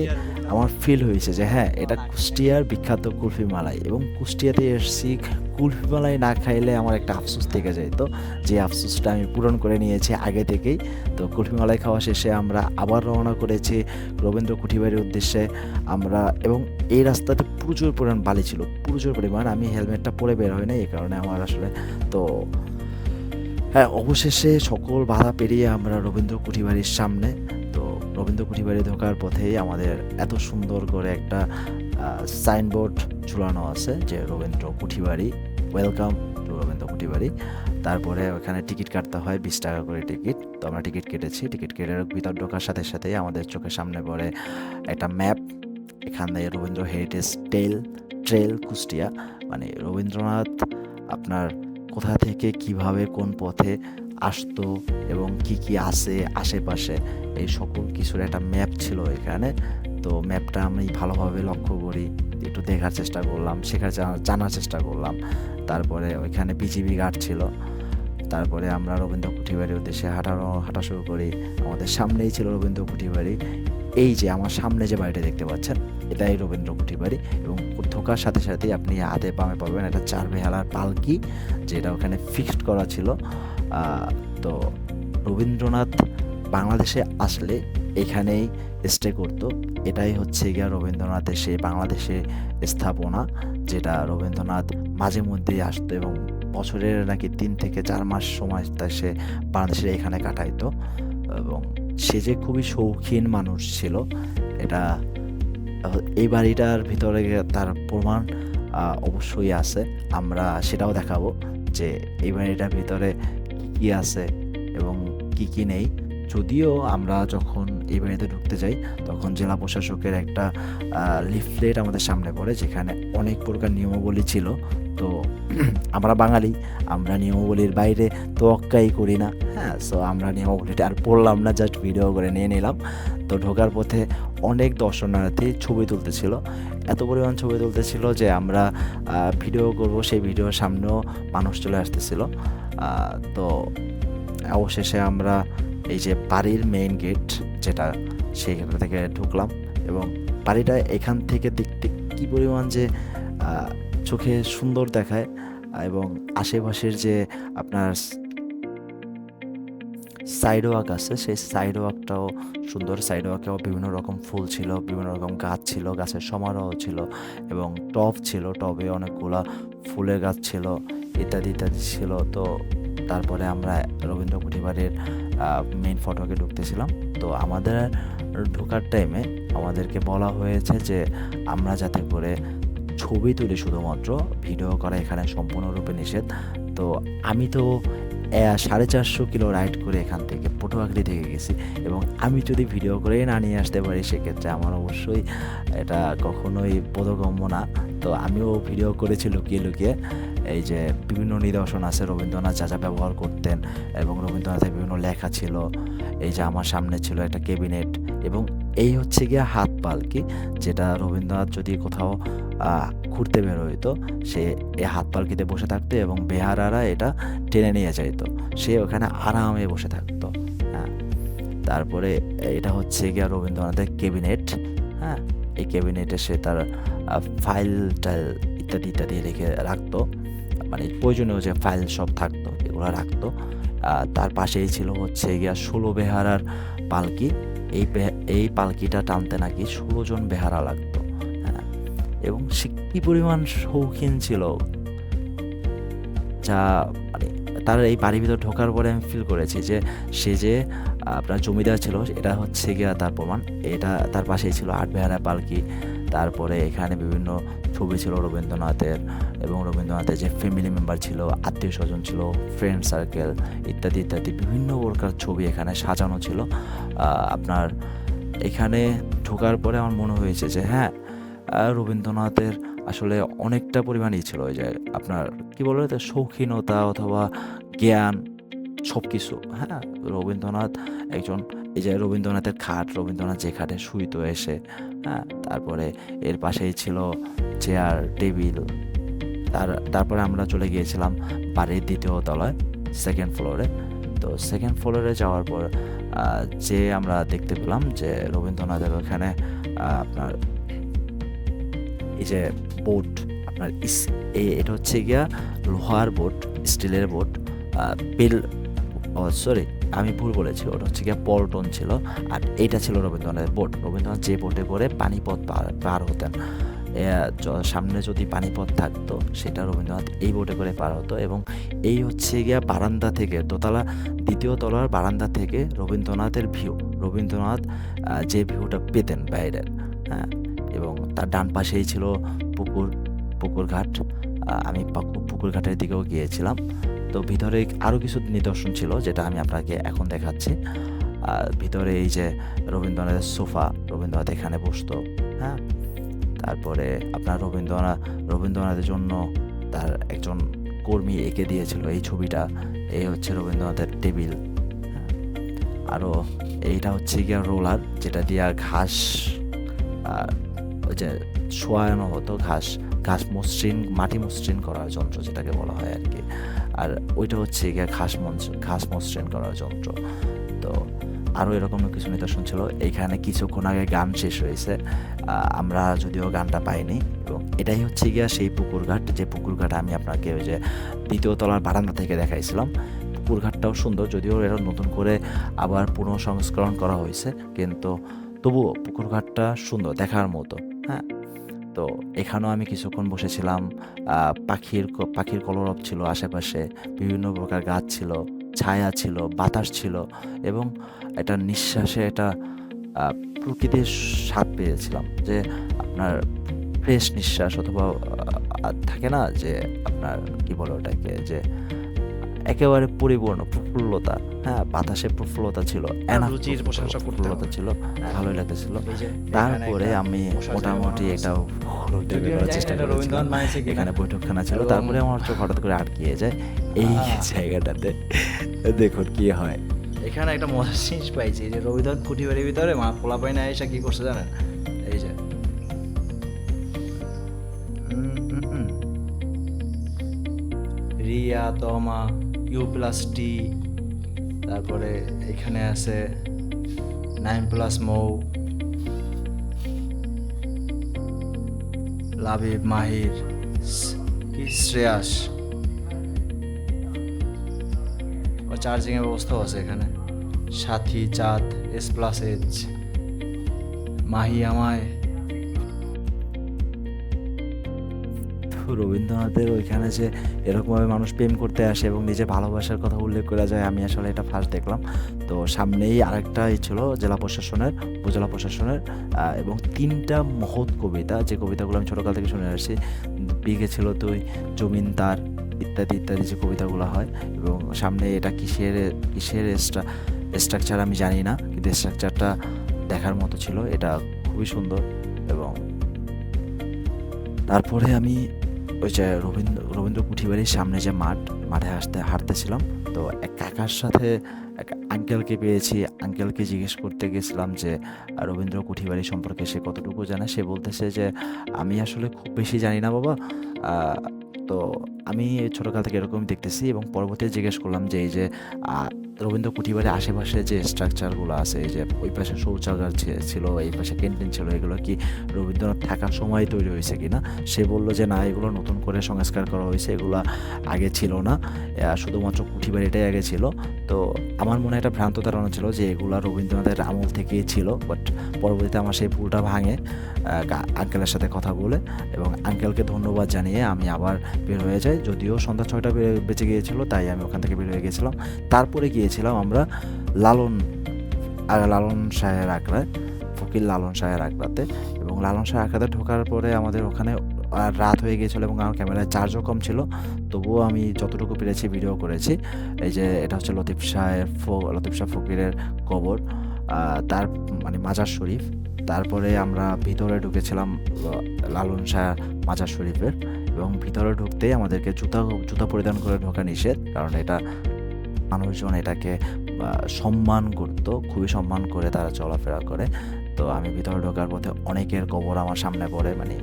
আমার ফিল হয়েছে যে হ্যাঁ, এটা কুষ্টিয়ার বিখ্যাত কুলফি মালাই। এবং কুষ্টিয়াতে এসেছি, কুলফি মালাই না খাইলে আমার একটা আফসোস থেকে যেত, যে আফসোসটা আমি পূরণ করে নিয়েছি আগে থেকেই। তো কুলফি মালাই খাওয়া শেষে আমরা আবার রওনা করেছি রবীন্দ্র কুঠিবাড়ির উদ্দেশ্যে। এবং এই রাস্তাতে প্রচুর পরিমাণ বালি ছিল, প্রচুর পরিমাণ। আমি হেলমেটটা পরে বের হয় না, এই কারণে আমার আসলে তো হ্যাঁ, অবশেষে সকল বাধা পেরিয়ে আমরা রবীন্দ্র কুঠিবাড়ির সামনে। তো রবীন্দ্র কুঠিবাড়ি ঢোকার পথেই আমাদের এত সুন্দর করে একটা সাইনবোর্ড ঝুলানো আছে যে রবীন্দ্র কুঠিবাড়ি, ওয়েলকাম টু রবীন্দ্র কুঠিবাড়ি। তারপরে ওখানে টিকিট কাটতে হয়, 20 টাকা করে টিকিট। তো আমরা টিকিট কেটেছি। টিকিট কেটে ভিতর ঢোকার সাথেই আমাদের চোখের সামনে পড়ে একটা ম্যাপ। এখানে রবীন্দ্র হেরিটেজ ট্রেল কুষ্টিয়া, মানে রবীন্দ্রনাথ আপনার কোথা থেকে কিভাবে কোন পথে আসতো এবং কি আছে আশেপাশে, এই সকল কিছুর একটা ম্যাপ ছিল এখানে। তো ম্যাপটা আমি ভালোভাবে লক্ষ্য করি, একটু দেখার চেষ্টা করলাম, জানার চেষ্টা করলাম। তারপরে ওইখানে বিজিবি গার্ড ছিল। তারপরে আমরা রবীন্দ্র কুঠিবাড়ির উদ্দেশ্যে হাঁটা শুরু করি। আমাদের সামনেই ছিল রবীন্দ্র কুঠিবাড়ি। এই যে আমার সামনে যে বাড়িটা দেখতে পাচ্ছেন, এটাই রবীন্দ্র কুঠিবাড়ি। এবং ঢোকার সাথেই আপনি হাতে বামে পাবেন একটা 4 বেহালার পালকি, যেটা ওখানে ফিক্সড করা ছিল। তো রবীন্দ্রনাথ বাংলাদেশে আসলে এখানেই স্টে করতো। এটাই হচ্ছে গিয়া রবীন্দ্রনাথের সেই বাংলাদেশে স্থাপনা, যেটা রবীন্দ্রনাথ মাঝে মধ্যেই আসতো এবং বছরের নাকি 3 থেকে 4 মাস সময় সে বাংলাদেশের এখানে কাটাইতো। এবং সে যে খুবই শৌখিন মানুষ ছিল, এটা এই বাড়িটার ভিতরে তার প্রমাণ অবশ্যই আছে। আমরা সেটাও দেখাবো যে এই বাড়িটার ভিতরে কী আছে এবং কি নেই। যদিও আমরা যখন এই বাড়িতে ঢুকতে যাই, তখন জেলা প্রশাসকের একটা লিফলেট আমাদের সামনে পড়ে, যেখানে অনেক প্রকার নিয়মাবলী ছিল। তো আমরা বাঙালি, আমরা নিয়মাবলীর বাইরে তোয়াক্কাই করি না। হ্যাঁ, সো আমরা নিয়মাবলীটা আর পড়লাম না, জাস্ট ভিডিও করে নিয়ে নিলাম। তো ঢোকার পথে অনেক দর্শনার্থী ছবি তুলতেছিল, এত পরিমাণ ছবি তুলতেছিল যে আমরা ভিডিও করব, সেই ভিডিওর সামনেও মানুষ চলে আসতেছিল। তো অবশেষে আমরা এই যে বাড়ির মেইন গেট যেটা, সেইখান থেকে ঢুকলাম। এবং বাড়িটা এখান থেকে দেখতে কী পরিমাণ যে চোখে সুন্দর দেখায়, এবং আশেপাশের যে আপনার সাইড ওয়াক আছে, সেই সাইড ওয়াকটাও সুন্দর। সাইড ওয়াকেও বিভিন্ন রকম ফুল ছিল, বিভিন্ন রকম গাছ ছিল, গাছের সমারোহ ছিল এবং টব ছিল, টবে অনেকগুলা ফুলের গাছ ছিল, ইত্যাদি ইত্যাদি ছিল। তো তারপরে আমরা রবীন্দ্র কুঠিবাড়ির মেইন ফটকে ঢুকতেছিলাম। তো আমাদের ঢোকার টাইমে আমাদেরকে বলা হয়েছে যে আমরা যাতে করে ছবি তুলি, শুধুমাত্র ভিডিও করা এখানে সম্পূর্ণরূপে নিষেধ। তো আমি তো 450 কিলো রাইড করে এখান থেকে পটুয়াখালী থেকে গেছি, এবং আমি যদি ভিডিও করে না নিয়ে আসতে পারি সেক্ষেত্রে আমার অবশ্যই এটা কখনোই বোধগম্য না। তো আমিও ভিডিও করেছি লুকিয়ে লুকিয়ে। এই যে বিভিন্ন নিদর্শন আছে রবীন্দ্রনাথ যা যা ব্যবহার করতেন, এবং রবীন্দ্রনাথের বিভিন্ন লেখা ছিল। এই যে আমার সামনে ছিল একটা ক্যাবিনেট, এবং এই হচ্ছে গিয়ে হাত পালকি, যেটা রবীন্দ্রনাথ যদি কোথাও ঘুরতে বের হইতো, সে এই হাত পালকিতে বসে থাকতো এবং বেহারারা এটা টেনে নিয়ে যাইতো, সে ওখানে আরামে বসে থাকতো। হ্যাঁ, তারপরে এটা হচ্ছে গিয়ে রবীন্দ্রনাথের ক্যাবিনেট। হ্যাঁ, এই ক্যাবিনেটে সে তার ফাইল টাইল ইত্যাদি ইত্যাদি রেখে রাখতো, মানে প্রয়োজনীয় যে ফাইল সব থাকতো এগুলো রাখতো। তার পাশেই ছিল হচ্ছে গিয়া 16 বেহারার পালকি। এই পালকিটা টানতে নাকি 16 জন বেহারা লাগতো। হ্যাঁ, এবং সে কি পরিমাণ শৌখিন ছিল, যা মানে তার এই বাড়ির ভিতর ঢোকার পরে আমি ফিল করেছি যে সে যে আপনার জমিদার ছিল, এটা হচ্ছে গিয়া তার প্রমাণ। এটা তার পাশেই ছিল 8 বেহারা পালকি। তারপরে এখানে বিভিন্ন ছবি ছিল রবীন্দ্রনাথের, এবং রবীন্দ্রনাথের যে ফ্যামিলি মেম্বার ছিল, আত্মীয় স্বজন ছিল, ফ্রেন্ড সার্কেল ইত্যাদি ইত্যাদি বিভিন্ন প্রকার ছবি এখানে সাজানো ছিল। আপনার এখানে ঢোকার পরে আমার মনে হয়েছে যে হ্যাঁ, রবীন্দ্রনাথের আসলে অনেকটা পরিমাণই ছিল ওই যে আপনার কি বলে শৌখিনতা অথবা জ্ঞান সব কিছু। হ্যাঁ, রবীন্দ্রনাথ একজন, এই যে রবীন্দ্রনাথের খাট, রবীন্দ্রনাথ যে খাটে শুইতো এসে। হ্যাঁ, তারপরে এর পাশেই ছিল চেয়ার টেবিল। তারপরে আমরা চলে গিয়েছিলাম বাড়ির 2য় তলায়, 2nd ফ্লোরে। তো 2nd ফ্লোরে যাওয়ার পর যে আমরা দেখতে পেলাম যে রবীন্দ্রনাথের ওখানে আপনার এই যে বোট, আপনার এটা হচ্ছে গিয়া লোহার বোট, স্টিলের বোট, বেল, সরি আমি ভুল বলেছি, ওটা হচ্ছে গিয়া পল্টন ছিল, আর এইটা ছিল রবীন্দ্রনাথের বোট। রবীন্দ্রনাথ যে বোটে করে পানিপথ পার হতেন, সামনে যদি পানিপথ থাকতো সেটা রবীন্দ্রনাথ এই বোটে করে পার হতো। এবং এই হচ্ছে গিয়া বারান্দা থেকে, দোতলা 2য় তলার বারান্দা থেকে রবীন্দ্রনাথের ভিউ, রবীন্দ্রনাথ যে ভিউটা পেতেন বাইরের। হ্যাঁ, এবং তার ডান পাশেই ছিল পুকুর ঘাট। আমি পুকুর ঘাটের দিকেও গিয়েছিলাম। তো ভিতরে আরও কিছু নিদর্শন ছিল যেটা আমি আপনাকে এখন দেখাচ্ছি। ভিতরে এই যে রবীন্দ্রনাথের সোফা, রবীন্দ্রনাথ এখানে বসতো। হ্যাঁ, তারপরে আপনার রবীন্দ্রনাথের জন্য তার একজন কর্মী এঁকে দিয়েছিল এই ছবিটা। এই হচ্ছে রবীন্দ্রনাথের টেবিল। হ্যাঁ, আরও এইটা হচ্ছে গিয়া রোলার, যেটা দিয়া ঘাস ওই যে শোয়ানো হতো, ঘাস মসৃণ, মাটি মসৃণ করার যন্ত্র যেটাকে বলা হয় আর কি। আর ওইটা হচ্ছে গিয়ে ঘাস মসৃণ করার যন্ত্র। তো আরও এরকম কিছু নিদর্শন ছিল। এইখানে কিছুক্ষণ আগে গান শেষ হয়েছে, আমরা যদিও গানটা পাইনি। এবং এটাই হচ্ছে গিয়া সেই পুকুরঘাট, যে পুকুরঘাট আমি আপনাকে ওই যে 2য় তলার বারান্দা থেকে দেখাইছিলাম। পুকুরঘাটটাও সুন্দর, যদিও এটা নতুন করে আবার পুনঃসংস্করণ করা হয়েছে, কিন্তু তবুও পুকুরঘাটটা সুন্দর, দেখার মতো। হ্যাঁ, তো এখানেও আমি কিছুক্ষণ বসেছিলাম। পাখির কলরব ছিল আশেপাশে, বিভিন্ন প্রকার গাছ ছিল, ছায়া ছিল, বাতাস ছিল, এবং এটা নিঃশ্বাসে এটা প্রকৃতির স্বাদ পেয়েছিলাম, যে আপনার ফ্রেশ নিঃশ্বাস, অথবা থাকে না যে আপনার কি বলে ওটাকে, যে একেবারে পরিপূর্ণ প্রফুল্লতা। হ্যাঁ, বাতাসে প্রফুল্লতা ছিল, রুচির প্রশংসা করতে প্রফুল্লতা হবে। ছিল, হ্যাঁ। ভালোই লাগতেছিল। এই যে তারপরে এখানে আমি একটা বসার জায়গা মোটামুটি বানানো এটা হয়েছে। তৈরি যদিও করার আমি চেষ্টা জানি না এটা করেছিলাম। রবীন্দ্রনাথ বানিয়েছে কিনা। এখানে বৈঠকখানা ছিল, এবং তারপরে আমার চোখ হঠাৎ করে আটকিয়ে যায় এই জায়গাটাতে। দেখুন কি হয়। এখানে একটা মজার জিনিস পাইছি, যে রবীন্দ্রনাথ কুঠিবাড়ির ভিতরে পোলা পাই না এসে কি করছে জানেন? এই যে রিয়া, তমা, U+T, তারপরে এখানে আছে 9+ মৌ, লাবিব, মাহির, কি শ্রেয়াস, চার্জিংয়ের ব্যবস্থাও আছে এখানে। সাথী, চাঁদ, S+H, মাহি আমায়। তো রবীন্দ্রনাথের ওইখানে যে এরকমভাবে মানুষ প্রেম করতে আসে এবং নিজের ভালোবাসার কথা উল্লেখ করা যায়, আমি আসলে এটা ফার্স্ট দেখলাম। তো সামনেই আরেকটা ছিল জেলা প্রশাসনের, উপজেলা প্রশাসনের, এবং 3টা মহৎ কবিতা, যে কবিতাগুলো আমি ছোটোকাল থেকে শুনে আসছি। বিঘে ছিল তুই, জমিনদার, ইত্যাদি ইত্যাদি যে কবিতাগুলো হয়। এবং সামনে এটা কিসের স্ট্রাকচার আমি জানি না, কিন্তু স্ট্রাকচারটা দেখার মতো ছিল, এটা খুবই সুন্দর। এবং তারপরে আমি ওই যে রবীন্দ্র কুঠিবাড়ির সামনে যে মাঠে হাঁটতেছিলাম, তো এক কাকার সাথে এক আঙ্কেলকে পেয়েছি। আঙ্কেলকে জিজ্ঞেস করতে গেছিলাম যে রবীন্দ্র কুঠিবাড়ি সম্পর্কে সে কতটুকু জানে। সে বলতেছে যে আমি আসলে খুব বেশি জানি না বাবা, তো আমি ছোটোকাল থেকে এরকম দেখতেছি। এবং পরবর্তীতে জিজ্ঞেস করলাম যে এই যে রবীন্দ্র কুঠিবাড়ির আশেপাশে যে স্ট্রাকচারগুলো আছে, এই যে ওই পাশে শৌচাগার ছিল, এই পাশে ক্যান্টিন ছিল, এগুলো কি রবীন্দ্রনাথ থাকার সময় তৈরি হয়েছে কিনা। সে বলল যে না, এগুলো নতুন করে সংস্কার করা হয়েছে, এগুলো আগে ছিল না, শুধুমাত্র কুঠিবাড়িটাই আগে ছিল। তো আমার মনে একটা ভ্রান্ত ধারণা ছিল যে এগুলা রবীন্দ্রনাথের আমল থেকেই ছিল, বাট পরবর্তীতে আমার সেই ভুলটা ভাঙে আঙ্কেলের সাথে কথা বলে। এবং আঙ্কেলকে ধন্যবাদ জানিয়ে আমি আবার বের হয়ে যাই, যদিও সন্ধ্যা 6টা বেজে গিয়েছিল, তাই আমি ওখান থেকে বের হয়ে গেছিলাম। তারপরে গিয়েছিলাম আমরা লালন শাহের আখড়ায়, ফকির লালন শাহের আখড়াতে। এবং লালন শাহের আখড়াতে ঢোকার পরে আমাদের ওখানে রাত হয়ে গিয়েছিলো এবং আমার ক্যামেরায় চার্জও কম ছিল, তবুও আমি যতটুকু পেরেছি ভিডিও করেছি। এই যে এটা হচ্ছে লতিফ শাহ ফকিরের কবর, তার মানে মাজার শরীফ। তারপরে আমরা ভিতরে ঢুকেছিলাম লালন শাহ মাজার শরীফের, এবং ভিতরে ঢুকতেই আমাদেরকে জুতা পরিধান করে ঢোকা নিষেধ, কারণ এটা মানুষজন এটাকে সম্মান করতো, খুবই সম্মান করে তারা চলাফেরা করে। তো আমি ভিতরে ঢোকার পথে অনেকের কবর আমার সামনে পড়ে, মানে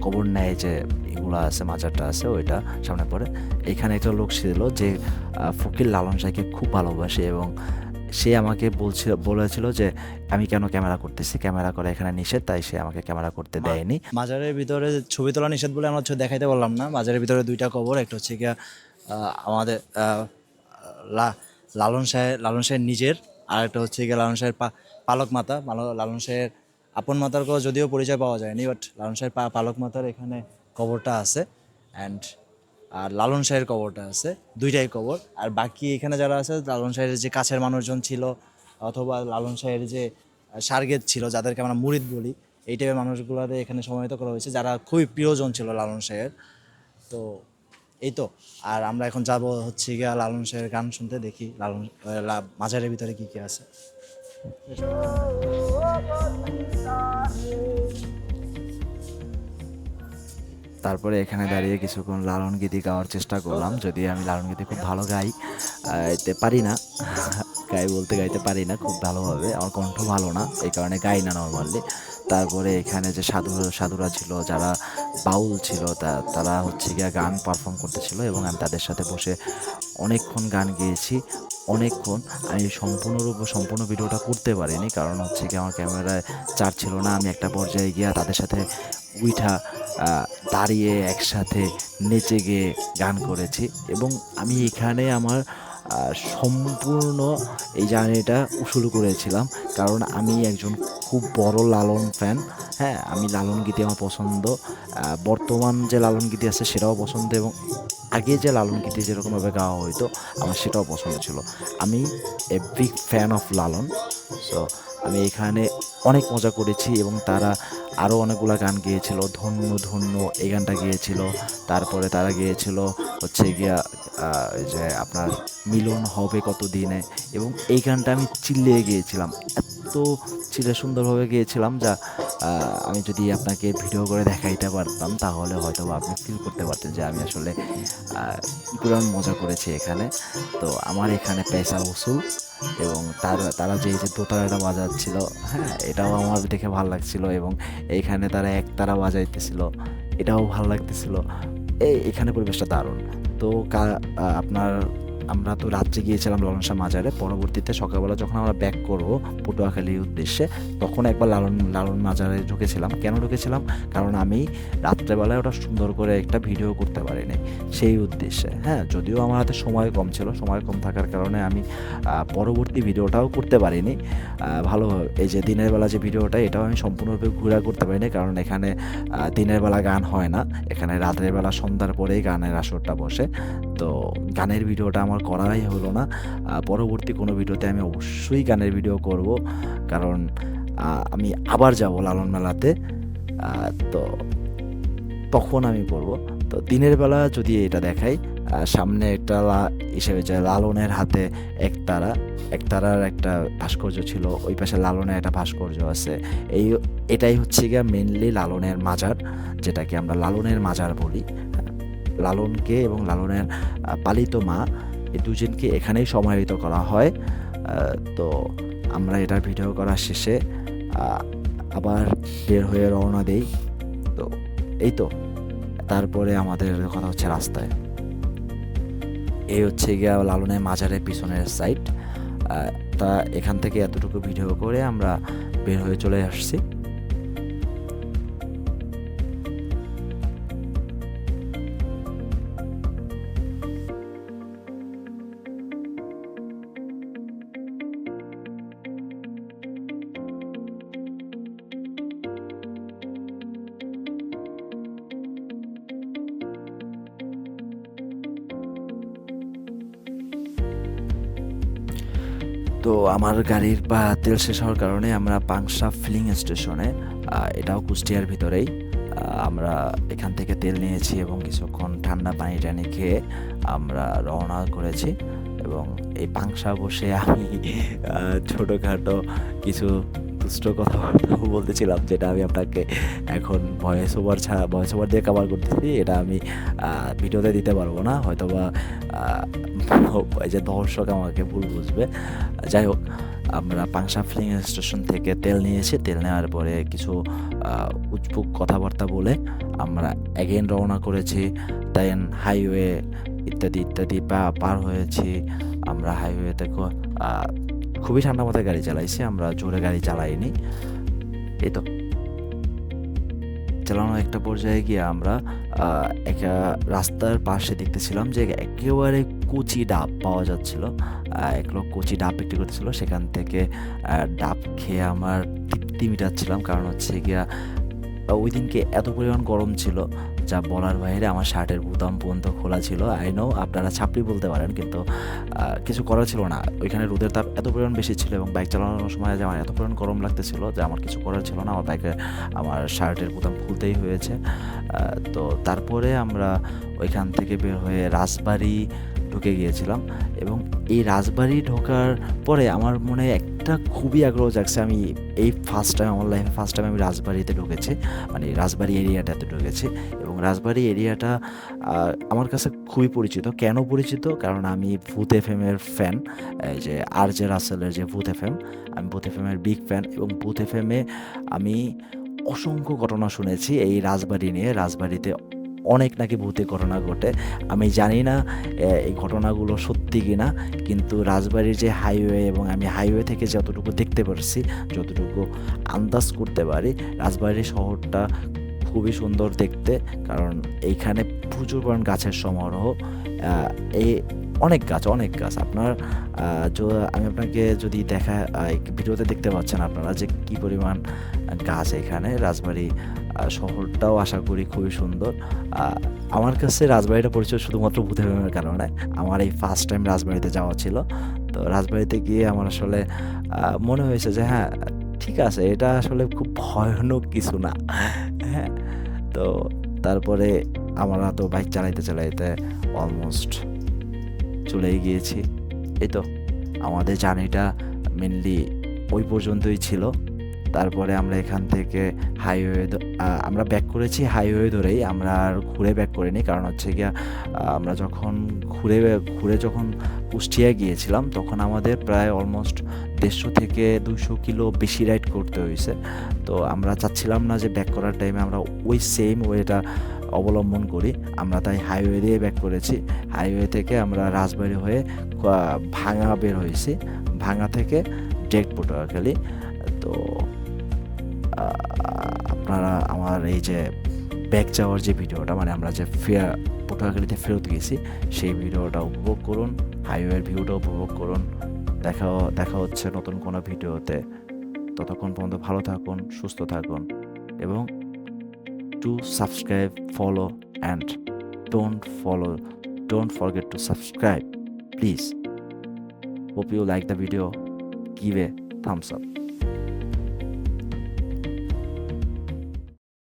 কবর নেয় যে এগুলো আছে, মাজারটা আছে, ওইটা সামনে পড়ে। এখানে একটা লোক ছিল যে ফকির লালন শাহকে খুব ভালোবাসে, এবং সে আমাকে বলেছিল যে আমি কেন ক্যামেরা করতেছি, ক্যামেরা করা এখানে নিষেধ, তাই সে আমাকে ক্যামেরা করতে দেয়নি। মাজারের ভিতরে ছবি তোলা নিষেধ বলে আমরা দেখাইতে বললাম না। মাজারের ভিতরে 2টা কবর, একটা হচ্ছে গিয়া আমাদের লালন শাহের নিজের, আর একটা হচ্ছে গিয়ে লালন শাহের পালক মাতা। লালন শাহের আপন মাতার যদিও পরিচয় পাওয়া যায়নি, বাট লালন শাহের পালক মাতার এখানে কবরটা আছে, অ্যান্ড আর লালন শাহের কবরটা আছে, 2টাই কবর। আর বাকি এখানে যারা আছে, লালন শাহের যে কাছের মানুষজন ছিল, অথবা লালন শাহের যে সার্গেত ছিল, যাদেরকে আমরা মুরিদ বলি, এই টাইপের মানুষগুলোদের এখানে সমাহিত করা হয়েছে, যারা খুবই প্রিয়জন ছিল লালন শাহের। তো এই তো, আর আমরা এখন যাব হচ্ছে গিয়া লালন শাহের গান শুনতে, দেখি মাজারের ভিতরে কি কি আছে। তারপরে এখানে দাঁড়িয়ে কিছুক্ষণ লালন গীতি গাওয়ার চেষ্টা করলাম, যদি আমি লালন গীতি খুব ভালো গাইতে পারি না, গাইতে পারি না খুব ভালোভাবে, আমার কণ্ঠ ভালো না, এই কারণে গাই না নর্মালি। তারপরে এখানে যে সাধুরা ছিল, যারা বাউল ছিল, তারা হচ্ছে গিয়া গান পারফর্ম করতেছিল, এবং আমি তাদের সাথে বসে অনেকক্ষণ গান গেয়েছি, অনেকক্ষণ। আমি সম্পূর্ণ ভিডিওটা করতে পারিনি, কারণ হচ্ছে কি আমার ক্যামেরায় চার্জ ছিল না। আমি একটা পর্যায়ে গিয়া তাদের সাথে দাঁড়িয়ে একসাথে নেচে গিয়ে গান করেছি, এবং আমি এখানে আমার সম্পূর্ণ এই জার্নিটা শুরু করেছিলাম, কারণ আমি একজন খুব বড় লালন ফ্যান। হ্যাঁ, আমি লালন গীতি আমার পছন্দ, বর্তমান যে লালন গীতি আছে সেটাও পছন্দ, এবং আগে যে লালন গীতি যেরকমভাবে গাওয়া হইতো আমার সেটাও পছন্দ ছিল। আমি a big fan of Lalon. So আমি এখানে অনেক মজা করেছি, এবং তারা আরও অনেকগুলো গান গেয়েছিল, ধন্য ধন্য এই গানটা গিয়েছিল। তারপরে তারা গিয়েছিল হচ্ছে গিয়া যে আপনার মিলন হবে কত দিনে, এবং এই গানটা আমি চিল্লিয়ে গিয়েছিলাম, এত সুন্দরভাবে গিয়েছিলাম যা আমি যদি আপনাকে ভিডিও করে দেখাইতে পারতাম, তাহলে হয়তো আপনি ফিল করতে পারতেন যে আমি আসলে কী করে মজা করেছি এখানে। তো আমার এখানে পয়সা উসুল, এবং তারা যে দোতারাটা বাজাচ্ছিল, হ্যাঁ, এটাও আমার দেখে ভালো লাগছিল, এবং এইখানে তারা একতারা বাজাইতেছিল, এটাও ভালো লাগতেছিল। এখানে পরিবেশটা দারুণ। তো আপনার আমরা তো রাত্রে গিয়েছিলাম লালন শাহ মাজারে। পরবর্তীতে সকালবেলা যখন আমরা ব্যাক করব পটুয়াখালীর উদ্দেশ্যে, তখন একবার লালন মাজারে ঢুকেছিলাম। কেন ঢুকেছিলাম? কারণ আমি রাত্রেবেলায় ওটা সুন্দর করে একটা ভিডিও করতে পারিনি, সেই উদ্দেশ্যে। হ্যাঁ, যদিও আমার হাতে সময় কম ছিল, সময় কম থাকার কারণে আমি পরবর্তী ভিডিওটাও করতে পারিনি ভালোভাবে। এই যে দিনের বেলা যে ভিডিওটা, এটাও আমি সম্পূর্ণরূপে ঘুরে করতে পারিনি, কারণ এখানে দিনের বেলা গান হয় না, এখানে রাতের বেলা সন্ধ্যার পরেই গানের আসরটা বসে। তো গানের ভিডিওটা আমার করাই হলো না। পরবর্তী কোনো ভিডিওতে আমি অবশ্যই গানের ভিডিও করব, কারণ আমি আবার যাব লালন মেলাতে, তো তখন আমি করব। তো দিনের বেলা যদি এটা দেখাই, সামনে একটা হিসেবে যে লালনের হাতে একতারার একটা ভাস্কর্য ছিল, ওই পাশে লালনের একটা ভাস্কর্য আছে। এটাই হচ্ছে গিয়া মেনলি লালনের মাজার, যেটাকে আমরা লালনের মাজার বলি। লালনকে এবং লালনের পালিত মা, এই দুজনকে এখানেই সমাহিত করা হয়। তো আমরা এটার ভিডিও করা শেষে আবার বের হয়ে রওনা দেই। তো এই তো, তারপরে আমাদের কথা হচ্ছে রাস্তায়। এই হচ্ছে গিয়া লালনের মাজারের পিছনের সাইড। তা এখান থেকে এতটুকু ভিডিও করে আমরা বের হয়ে চলে আসছি। তো আমার গাড়ির তেল শেষ হওয়ার কারণে আমরা পাংশা ফিলিং স্টেশনে, এটাও কুষ্টিয়ার ভিতরেই, আমরা এখান থেকে তেল নিয়েছি এবং কিছুক্ষণ ঠান্ডা পানি টানি খেয়ে আমরা রওনা করেছি। এবং এই পাংশা বসে আমি ছোটোখাটো কিছু দুষ্ট কথাবার্তা বলতেছিলাম, যেটা আমি আপনাকে এখন ভয়েস ওভার দিয়ে কভার করতেছি। এটা আমি ভিডিওতে দিতে পারবো না, হয়তোবা এই যে দর্শক আমাকে ভুল বুঝবে। যাই হোক, আমরা পাংশা ফিলিং স্টেশন থেকে তেল নিয়েছি। তেল নেওয়ার পরে কিছু উচপুক কথাবার্তা বলে আমরা অ্যাগেন রওনা করেছি। দেন হাইওয়ে ইত্যাদি ইত্যাদি পার হয়েছি। আমরা হাইওয়েতে খুবই ঠান্ডা মাথায় গাড়ি চালাইছি, আমরা জোরে গাড়ি চালাইনি। এই তো চালানো একটা পর্যায়ে গিয়ে আমরা একটা রাস্তার পাশে দেখতেছিলাম যে একেবারে কচি ডাব পাওয়া যাচ্ছিল। এক লোক কচি ডাব বিক্রি করতেছিল, সেখান থেকে ডাব খেয়ে আমার তৃপ্তি মিটাচ্ছিলাম। কারণ হচ্ছে গিয়া ওই দিনকে এত পরিমাণ গরম ছিল যা বলার বাইরে। আমার শার্টের বোতাম পর্যন্ত খোলা ছিল। আই নো আপনারা ছাপড়ি বলতে পারেন, কিন্তু কিছু করার ছিল না। ওইখানে রোদের তাপ এত পরিমাণ বেশি ছিল এবং বাইক চালানোর সময় যে আমার এত পরিমাণ গরম লাগতেছিল যে আমার কিছু করার ছিল না, আমার শার্টের বোতাম খুলতেই হয়েছে। তো তারপরে আমরা ওইখান থেকে বের হয়ে রাজবাড়ি ঢুকে গিয়েছিলাম। এবং এই রাজবাড়ি ঢোকার পরে আমার মনে একটা খুবই আগ্রহ জাগছে। আমি এই আমার লাইফে ফার্স্ট টাইম আমি রাজবাড়িতে ঢুকেছি, মানে রাজবাড়ি এরিয়াটাতে ঢুকেছি। এবং রাজবাড়ি এরিয়াটা আমার কাছে খুবই পরিচিত। কেন পরিচিত? কারণ আমি ভূত এফএমের ফ্যান। এই যে RJ রাসেলের যে ভূত এফএম, আমি ভূত এফএমের বিগ ফ্যান। এবং ভূত এফএমে আমি অসংখ্য ঘটনা শুনেছি এই রাজবাড়ি নিয়ে। রাজবাড়িতে অনেক নাকি ভূতের ঘটনা ঘটে। আমি জানি না এই ঘটনাগুলো সত্যি কি না, কিন্তু রাজবাড়ির যে হাইওয়ে, এবং আমি হাইওয়ে থেকে যতটুকু দেখতে পারছি, যতটুকু আন্দাজ করতে পারি, রাজবাড়ির শহরটা খুবই সুন্দর দেখতে। কারণ এইখানে প্রচুর পরিমাণ গাছের সমারোহ। এই অনেক গাছ আপনার আমি আপনাকে যদি ভিডিওতে দেখতে পাচ্ছেন আপনারা যে কী পরিমাণ গাছ এখানে। রাজবাড়ি শহরটাও আশা করি খুবই সুন্দর। আমার কাছে রাজবাড়িটা পরিচয় শুধুমাত্র ভূত এফএমের কারণে। আমার এই ফার্স্ট টাইম রাজবাড়িতে যাওয়া ছিল। তো রাজবাড়িতে গিয়ে আমার আসলে মনে হয়েছে যে হ্যাঁ, ঠিক আছে, এটা আসলে খুব ভয়ানক কিছু না। হ্যাঁ, তো তারপরে আমরা তো বাইক চালাইতে অলমোস্ট চলেই গিয়েছি। এই তো আমাদের জার্নিটা মেনলি ওই পর্যন্তই ছিল। তারপরে আমরা এখান থেকে আমরা ব্যাক করেছি হাইওয়ে ধরেই, আমরা আর ঘুরে ব্যাক করিনি। কারণ হচ্ছে গিয়া আমরা যখন ঘুরে যখন কুষ্টিয়া গিয়েছিলাম, তখন আমাদের প্রায় অলমোস্ট 150 থেকে 200 কিলো বেশি রাইড করতে হয়েছে। তো আমরা চাচ্ছিলাম না যে ব্যাক করার টাইমে আমরা ওই সেম ওয়েটা অবলম্বন করি। আমরা তাই হাইওয়ে দিয়ে ব্যাক করেছি। হাইওয়ে থেকে আমরা রাজবাড়ী হয়ে ভাঙা বের হয়েছি। ভাঙা থেকে ডিরেক্ট পটুয়াখালী। তো আপনারা আমার এই যে ব্যাক যাওয়ার যে ভিডিওটা, মানে আমরা যে পটুয়াখালীতে ফেরত গেছি, সেই ভিডিওটা উপভোগ করুন, হাইওয়ের ভিউটা উপভোগ করুন। দেখা হচ্ছে নতুন কোনো ভিডিওতে। ততক্ষণ পর্যন্ত ভালো থাকুন, সুস্থ থাকুন, এবং to subscribe, follow, and don't forget to subscribe, please. Hope you like the video. Give a thumbs up.